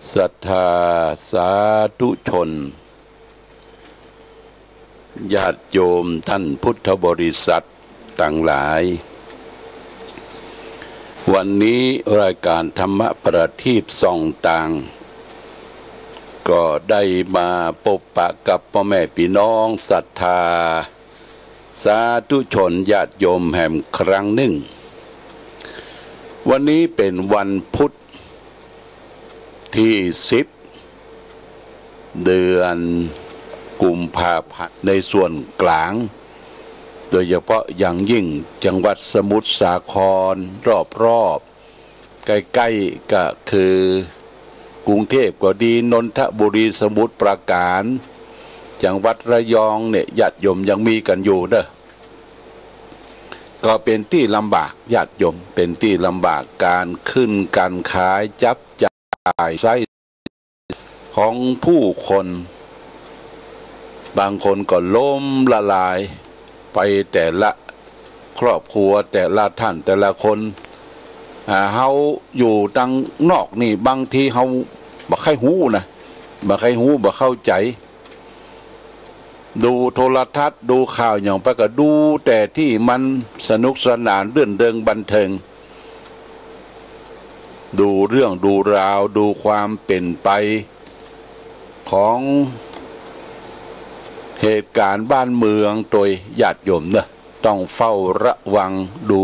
ศรัทธาสาธุชนญาติโยมท่านพุทธบริษัทต่างหลายวันนี้รายการธรรมประทีปส่องต่างก็ได้มาพบปะกับพ่อแม่พี่น้องศรัทธาสาธุชนญาติโยมแห่งครั้งหนึ่งวันนี้เป็นวันพุธที่10 เดือนกุมภาพันธ์ในส่วนกลางโดยเฉพาะอย่างยิ่งจังหวัดสมุทรสาครรอบๆใกล้ๆก็คือกรุงเทพก็ดีนนทบุรีสมุทรปราการจังหวัดระยองเนี่ยญาติโยมยังมีกันอยู่เด้อก็เป็นที่ลำบากญาติโยมเป็นที่ลำบากการขึ้นการขายจับจ่ายใช้ของผู้คนบางคนก็ล้มละลายไปแต่ละครอบครัวแต่ละท่านแต่ละคนเฮาอยู่ดังนอกนี่บางทีเฮาบ่ค่อยหูนะบ่ค่อยหูบ่เข้าใจดูโทรทัศน์ดูข่าวอย่างไปก็ดูแต่ที่มันสนุกสนานเรื่นเริงบันเทิงดูเรื่องดูราวดูความเป็นไปของเหตุการณ์บ้านเมืองโดยญาติโยมนะต้องเฝ้าระวังดู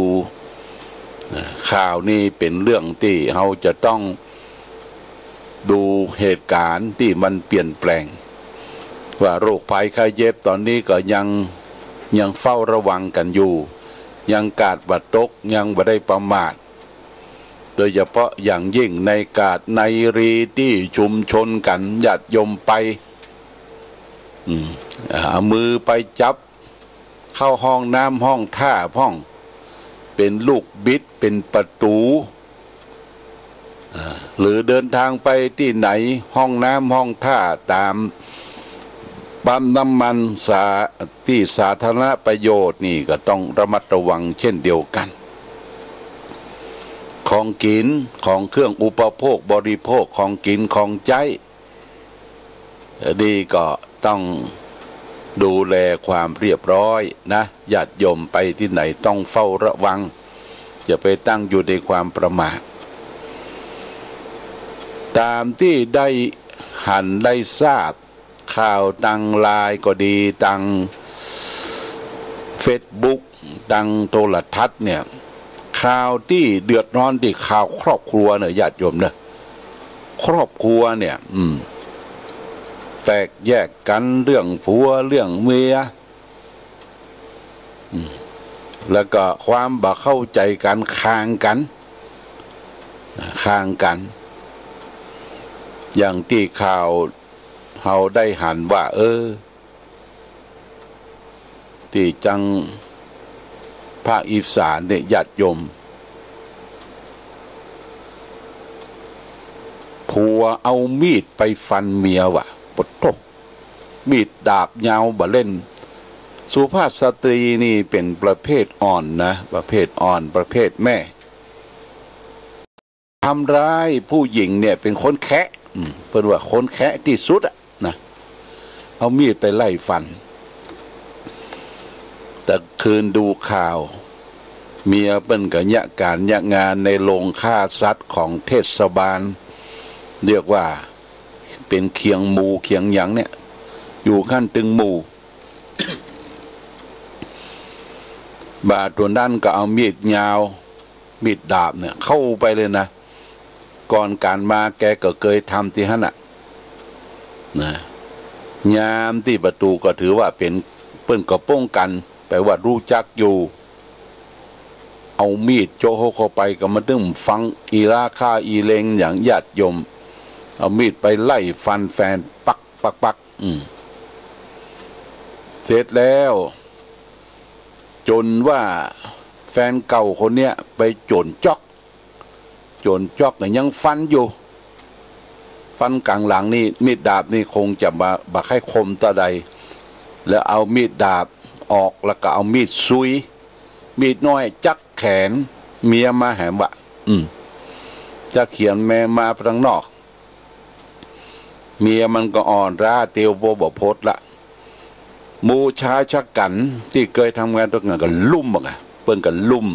ข่าวนี้เป็นเรื่องที่เราจะต้องดูเหตุการณ์ที่มันเปลี่ยนแปลงว่าโรคภัยไข้เจ็บตอนนี้ก็ยังเฝ้าระวังกันอยู่ยังกาดบัดตกยังบ่ได้ประมาทโดยเฉพาะอย่างยิ่งในกาดในรีที่ชุมชนกันญาติโยมไปเอามือไปจับเข้าห้องน้ำห้องท่าห้องเป็นลูกบิดเป็นประตูหรือเดินทางไปที่ไหนห้องน้ำห้องท่าตามปั๊มน้ำมันที่สาธารณประโยชน์นี่ก็ต้องระมัดระวังเช่นเดียวกันของกินของเครื่องอุปโภคบริโภคของกินของใช้ดีก็ต้องดูแลความเรียบร้อยนะญาติโยมไปที่ไหนต้องเฝ้าระวังอย่าไปตั้งอยู่ในความประมาทตามที่ได้หันได้ทราบข่าวทางไลน์ก็ดีทางเฟซบุ๊กทางโทรทัศน์เนี่ยข่าวที่เดือดร้อนที่ข่าวครอบครัวเนี่ยญาติโยมเนี่ยครอบครัวเนี่ยแตกแยกกันเรื่องผัวเรื่องเมียแล้วก็ความบ่เข้าใจกันข้างกันอย่างที่ข่าวเราได้หันว่าที่จังภาคอีสานเนี่ยญาติโยมผัวเอามีดไปฟันเมียว่ะปดโตมีดดาบยาวบ่เล่นสุภาพสตรีนี่เป็นประเภทอ่อนนะประเภทอ่อนประเภทแม่ทำร้ายผู้หญิงเนี่ยเป็นคนแคะเพิ่นว่าคนแคะที่สุดอะนะเอามีดไปไล่ฟันแต่คืนดูข่าวเมียเปิ้นก็ยะการยะงานในโรงฆ่าสัตว์ของเทศบาลเรียกว่าเป็นเคียงหมูเคียงหยังเนี่ยอยู่ขั้นตึงหมู่ บาดตัวนั้นก็เอามีดยาวมีดดาบเนี่ยเข้าไปเลยนะก่อนการมาแกก็เคยทำที่นั่นนะยามที่ประตูก็ถือว่าเป็นเปิ้นก็ป้องกันแปลว่ารู้จักอยู่เอามีดโจโหเข้าไปก็มาดึงฟังอีราคาอีเลงอย่างญาติโยมเอามีดไปไล่ฟันแฟนปักเสร็จแล้วจนว่าแฟนเก่าคนเนี้ยไปโจรจอกแต่ยังฟันอยู่ฟันกลางหลังนี่มีดดาบนี่คงจะมาให้คมตะใดแล้วเอามีดดาบออกแล้วก็เอามีดซุยมีดน้อยจักแขนเมียมาแหมวะจะเขียนแม่มาทางนอก เมียมันก็อ่อนร้าเตียวโบบพดละมูชายชักกันที่เคยทำงานตัวงานก็ลุ่มอ่ะเปิ้นก็ลุ่ม